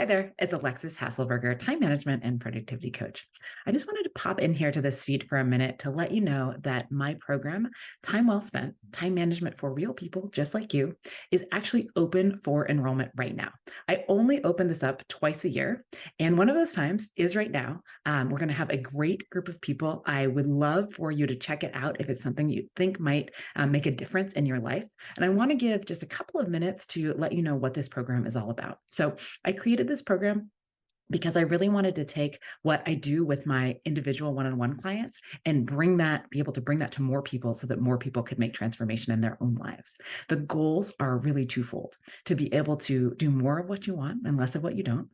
Hi there, it's Alexis Hasselberger, time management and productivity coach. I just wanted to pop in here to this feed for a minute to let you know that my program, Time Well Spent, Time Management for Real People Just Like You, is actually open for enrollment right now. I only open this up twice a year, and one of those times is right now. We're going to have a great group of people. I would love for you to check it out if it's something you think might make a difference in your life. And I want to give just a couple of minutes to let you know what this program is all about. So I created this program because I really wanted to take what I do with my individual one-on-one clients and be able to bring that to more people so that more people could make transformation in their own lives. The goals are really twofold: to be able to do more of what you want and less of what you don't,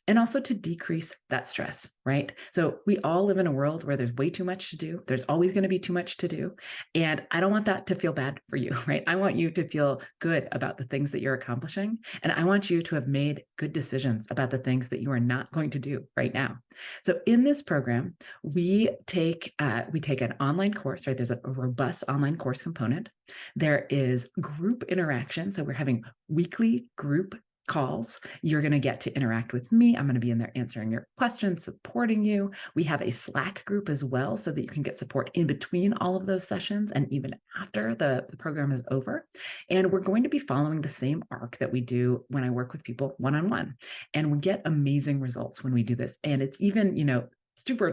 and also to decrease that stress, right? So we all live in a world where there's way too much to do. There's always going to be too much to do. And I don't want that to feel bad for you, right? I want you to feel good about the things that you're accomplishing. And I want you to have made good decisions about the things that you are not going to do right now. So in this program, we take an online course, right? There's a robust online course component. There is group interaction. So we're having weekly group calls. You're going to get to interact with me. I'm going to be in there answering your questions, supporting you. We have a Slack group as well so that you can get support in between all of those sessions and even after the program is over. And we're going to be following the same arc that we do when I work with people one-on-one. And we get amazing results when we do this. And it's even,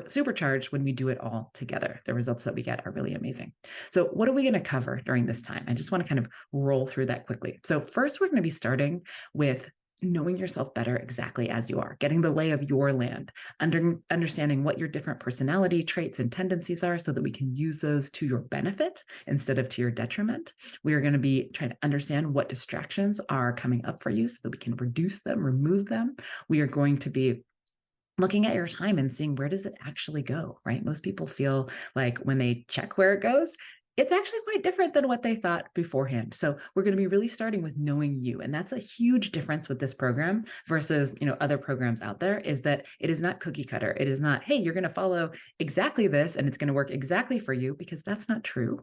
supercharged when we do it all together. The results that we get are really amazing. So what are we going to cover during this time? I just want to kind of roll through that quickly. So first, we're going to be starting with knowing yourself better exactly as you are, getting the lay of your land, understanding what your different personality traits and tendencies are so that we can use those to your benefit instead of to your detriment. We are going to be trying to understand what distractions are coming up for you so that we can reduce them, remove them. We are going to be looking at your time and seeing, where does it actually go, right? Most people feel like when they check where it goes, it's actually quite different than what they thought beforehand. So we're going to be really starting with knowing you. And that's a huge difference with this program versus, other programs out there, is that it is not cookie cutter. It is not, hey, you're going to follow exactly this and it's going to work exactly for you, because that's not true.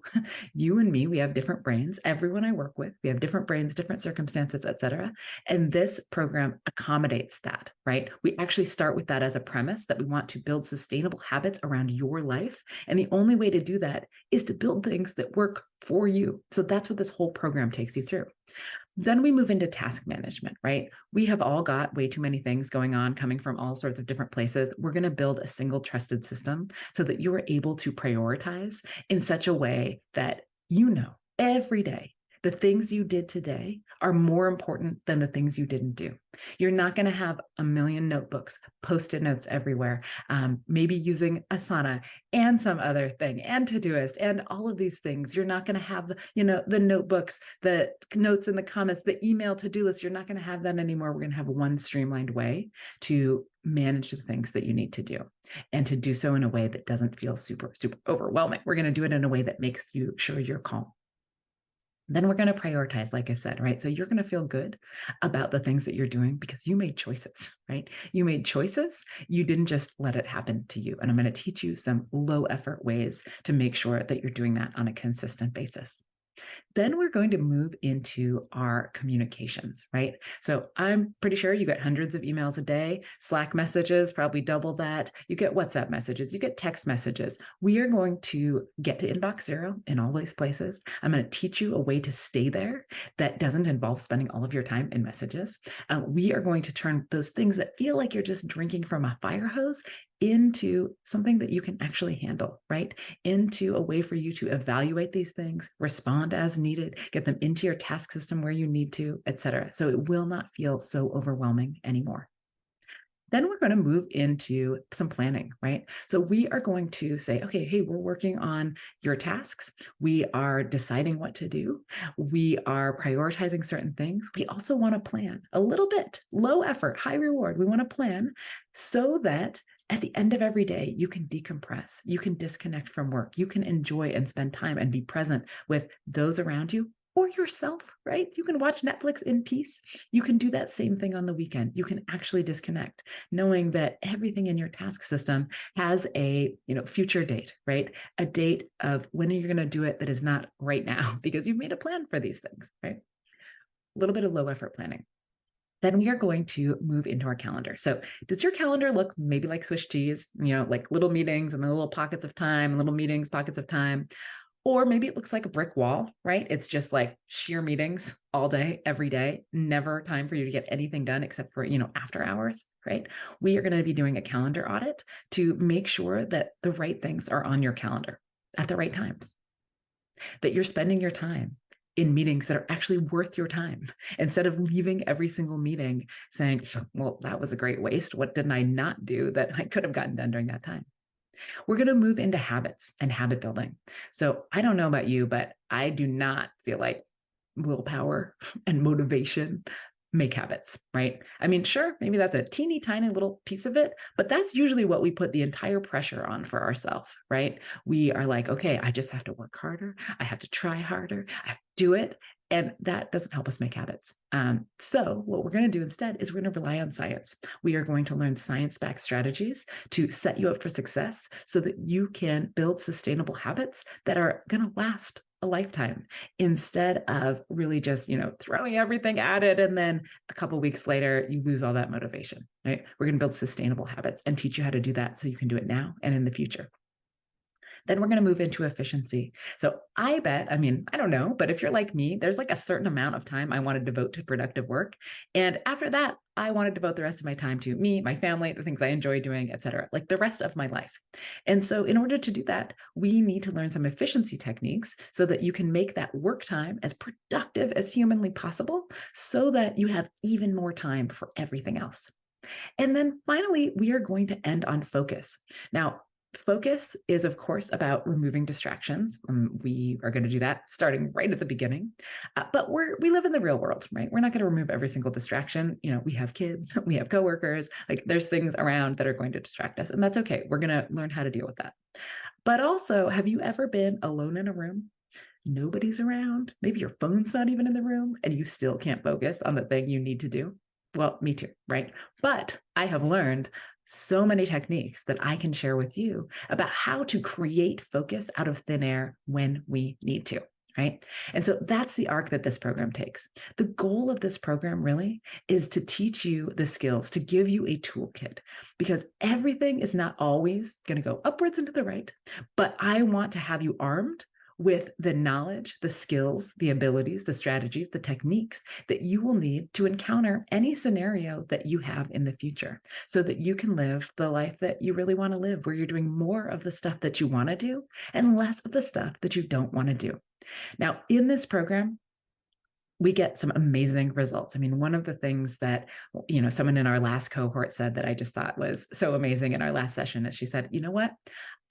You and me, we have different brains. Everyone I work with, we have different brains, different circumstances, et cetera. And this program accommodates that, right? We actually start with that as a premise, that we want to build sustainable habits around your life. And the only way to do that is to build things that work for you. So that's what this whole program takes you through. Then we move into task management, right? We have all got way too many things going on, coming from all sorts of different places. We're going to build a single trusted system so that you are able to prioritize in such a way that every day the things you did today are more important than the things you didn't do. You're not going to have a million notebooks, post-it notes everywhere, maybe using Asana and some other thing and Todoist and all of these things. You're not going to have, the notebooks, the notes in the comments, the email to-do list. You're not going to have that anymore. We're going to have one streamlined way to manage the things that you need to do, and to do so in a way that doesn't feel super, super overwhelming. We're going to do it in a way that makes you sure you're calm. Then we're going to prioritize, like I said, right? So you're going to feel good about the things that you're doing because you made choices, right? You made choices. You didn't just let it happen to you. And I'm going to teach you some low effort ways to make sure that you're doing that on a consistent basis. Then we're going to move into our communications, right? So I'm pretty sure you get hundreds of emails a day, Slack messages, probably double that. You get WhatsApp messages, you get text messages. We are going to get to inbox zero in all these places. I'm going to teach you a way to stay there that doesn't involve spending all of your time in messages. We are going to turn those things that feel like you're just drinking from a fire hose into something that you can actually handle, right? Into a way for you to evaluate these things, respond as needed, get them into your task system where you need to, et cetera. So it will not feel so overwhelming anymore. Then we're going to move into some planning, right? So we are going to say, okay, hey, we're working on your tasks. We are deciding what to do. We are prioritizing certain things. We also want to plan a little bit, low effort, high reward. We want to plan so that at the end of every day, you can decompress, you can disconnect from work, you can enjoy and spend time and be present with those around you or yourself, right? You can watch Netflix in peace. You can do that same thing on the weekend. You can actually disconnect, knowing that everything in your task system has a, future date, right? A date of when you're going to do it that is not right now, because you've made a plan for these things, right? A little bit of low effort planning. Then we are going to move into our calendar. So does your calendar look maybe like Swiss cheese, like little meetings and the little pockets of time, little meetings, pockets of time? Or maybe it looks like a brick wall, right? It's just like sheer meetings all day, every day, never time for you to get anything done except for, after hours, right? We are going to be doing a calendar audit to make sure that the right things are on your calendar at the right times, that you're spending your time in meetings that are actually worth your time instead of leaving every single meeting saying, well, that was a great waste. What did I not do that I could have gotten done during that time? We're going to move into habits and habit building. So I don't know about you, but I do not feel like willpower and motivation make habits, right? I mean, sure, maybe that's a teeny tiny little piece of it, but that's usually what we put the entire pressure on for ourselves, right? We are like, okay, I just have to work harder. I have to try harder. I have to do it. And that doesn't help us make habits. So what we're going to do instead is we're going to rely on science. We are going to learn science-backed strategies to set you up for success so that you can build sustainable habits that are going to last a lifetime instead of really just, throwing everything at it. And then a couple of weeks later, you lose all that motivation, right? We're going to build sustainable habits and teach you how to do that so you can do it now and in the future. Then we're going to move into efficiency. So I bet, I don't know, but if you're like me, there's like a certain amount of time I want to devote to productive work. And after that, I want to devote the rest of my time to me, my family, the things I enjoy doing, et cetera, like the rest of my life. And so in order to do that, we need to learn some efficiency techniques so that you can make that work time as productive as humanly possible so that you have even more time for everything else. And then finally, we are going to end on focus. Now, focus is, of course, about removing distractions. We are going to do that starting right at the beginning. But we live in the real world, right? We're not going to remove every single distraction. We have kids, we have coworkers, like there's things around that are going to distract us. And that's okay. We're going to learn how to deal with that. But also, have you ever been alone in a room? Nobody's around. Maybe your phone's not even in the room and you still can't focus on the thing you need to do. Well, me too, right? But I have learned so many techniques that I can share with you about how to create focus out of thin air when we need to, right? And so that's the arc that this program takes. The goal of this program really is to teach you the skills, to give you a toolkit, because everything is not always going to go upwards and to the right, but I want to have you armed with the knowledge, the skills, the abilities, the strategies, the techniques that you will need to encounter any scenario that you have in the future so that you can live the life that you really want to live, where you're doing more of the stuff that you want to do and less of the stuff that you don't want to do. Now, in this program, we get some amazing results. One of the things that, someone in our last cohort said that I just thought was so amazing in our last session is she said, you know what?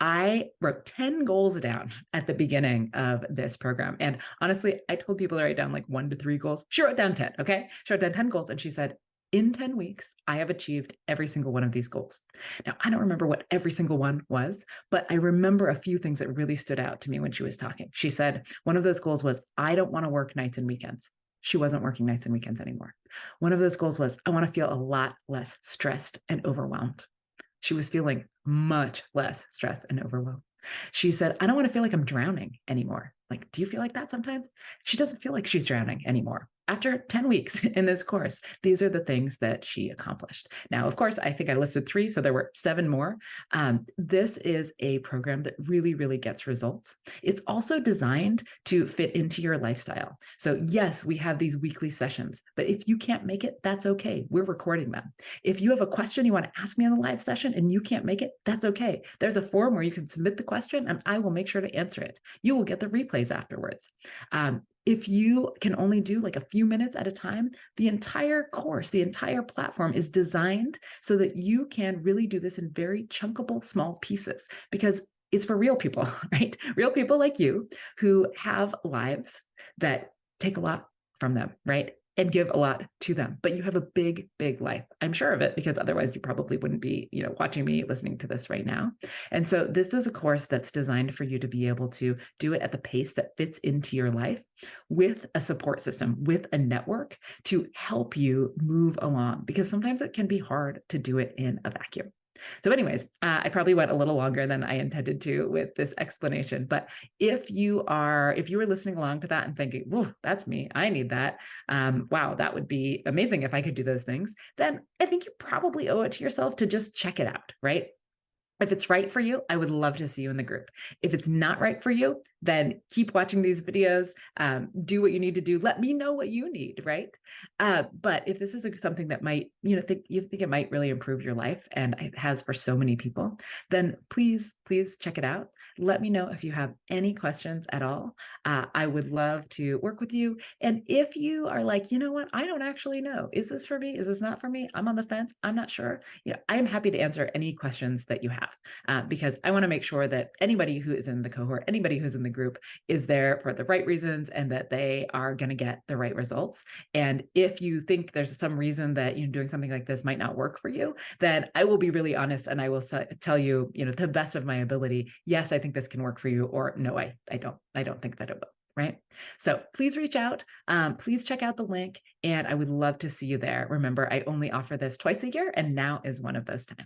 I wrote 10 goals down at the beginning of this program. And honestly, I told people to write down like 1 to 3 goals. She wrote down 10, okay? She wrote down 10 goals. And she said, in 10 weeks, I have achieved every single one of these goals. Now, I don't remember what every single one was, but I remember a few things that really stood out to me when she was talking. She said, one of those goals was, I don't want to work nights and weekends. She wasn't working nights and weekends anymore. One of those goals was, I want to feel a lot less stressed and overwhelmed. She was feeling much less stressed and overwhelmed. She said, I don't want to feel like I'm drowning anymore. Like, do you feel like that sometimes? She doesn't feel like she's drowning anymore. After 10 weeks in this course, these are the things that she accomplished. Now, of course, I think I listed 3, so there were 7 more. This is a program that really, really gets results. It's also designed to fit into your lifestyle. So yes, we have these weekly sessions, but if you can't make it, that's okay. We're recording them. If you have a question you want to ask me on the live session and you can't make it, that's okay. There's a form where you can submit the question and I will make sure to answer it. You will get the replays afterwards. If you can only do like a few minutes at a time, the entire course, the entire platform is designed so that you can really do this in very chunkable, small pieces, because it's for real people, right? Real people like you who have lives that take a lot from them, right? And give a lot to them, but you have a big, big life. I'm sure of it, because otherwise you probably wouldn't be, watching me, listening to this right now. And so this is a course that's designed for you to be able to do it at the pace that fits into your life, with a support system, with a network to help you move along, because sometimes it can be hard to do it in a vacuum. So anyways, I probably went a little longer than I intended to with this explanation, but if you were listening along to that and thinking, "Whoa, that's me, I need that. Wow, that would be amazing if I could do those things," then I think you probably owe it to yourself to just check it out, right? If it's right for you, I would love to see you in the group. If it's not right for you, then keep watching these videos, do what you need to do. Let me know what you need, right? But if this is something that might, you think it might really improve your life, and it has for so many people, then please, please check it out. Let me know if you have any questions at all. I would love to work with you. And if you are like, you know what, I don't actually know, is this for me? Is this not for me? I'm on the fence. I'm not sure. I'm happy to answer any questions that you have, because I want to make sure that anybody who is in the cohort, anybody who's in the group, is there for the right reasons and that they are going to get the right results. And if you think there's some reason that doing something like this might not work for you, then I will be really honest and I will tell you, to the best of my ability, yes, I think this can work for you, or no, I don't think that it will. Right? So please reach out. Please check out the link, and I would love to see you there. Remember, I only offer this twice a year, and now is one of those times.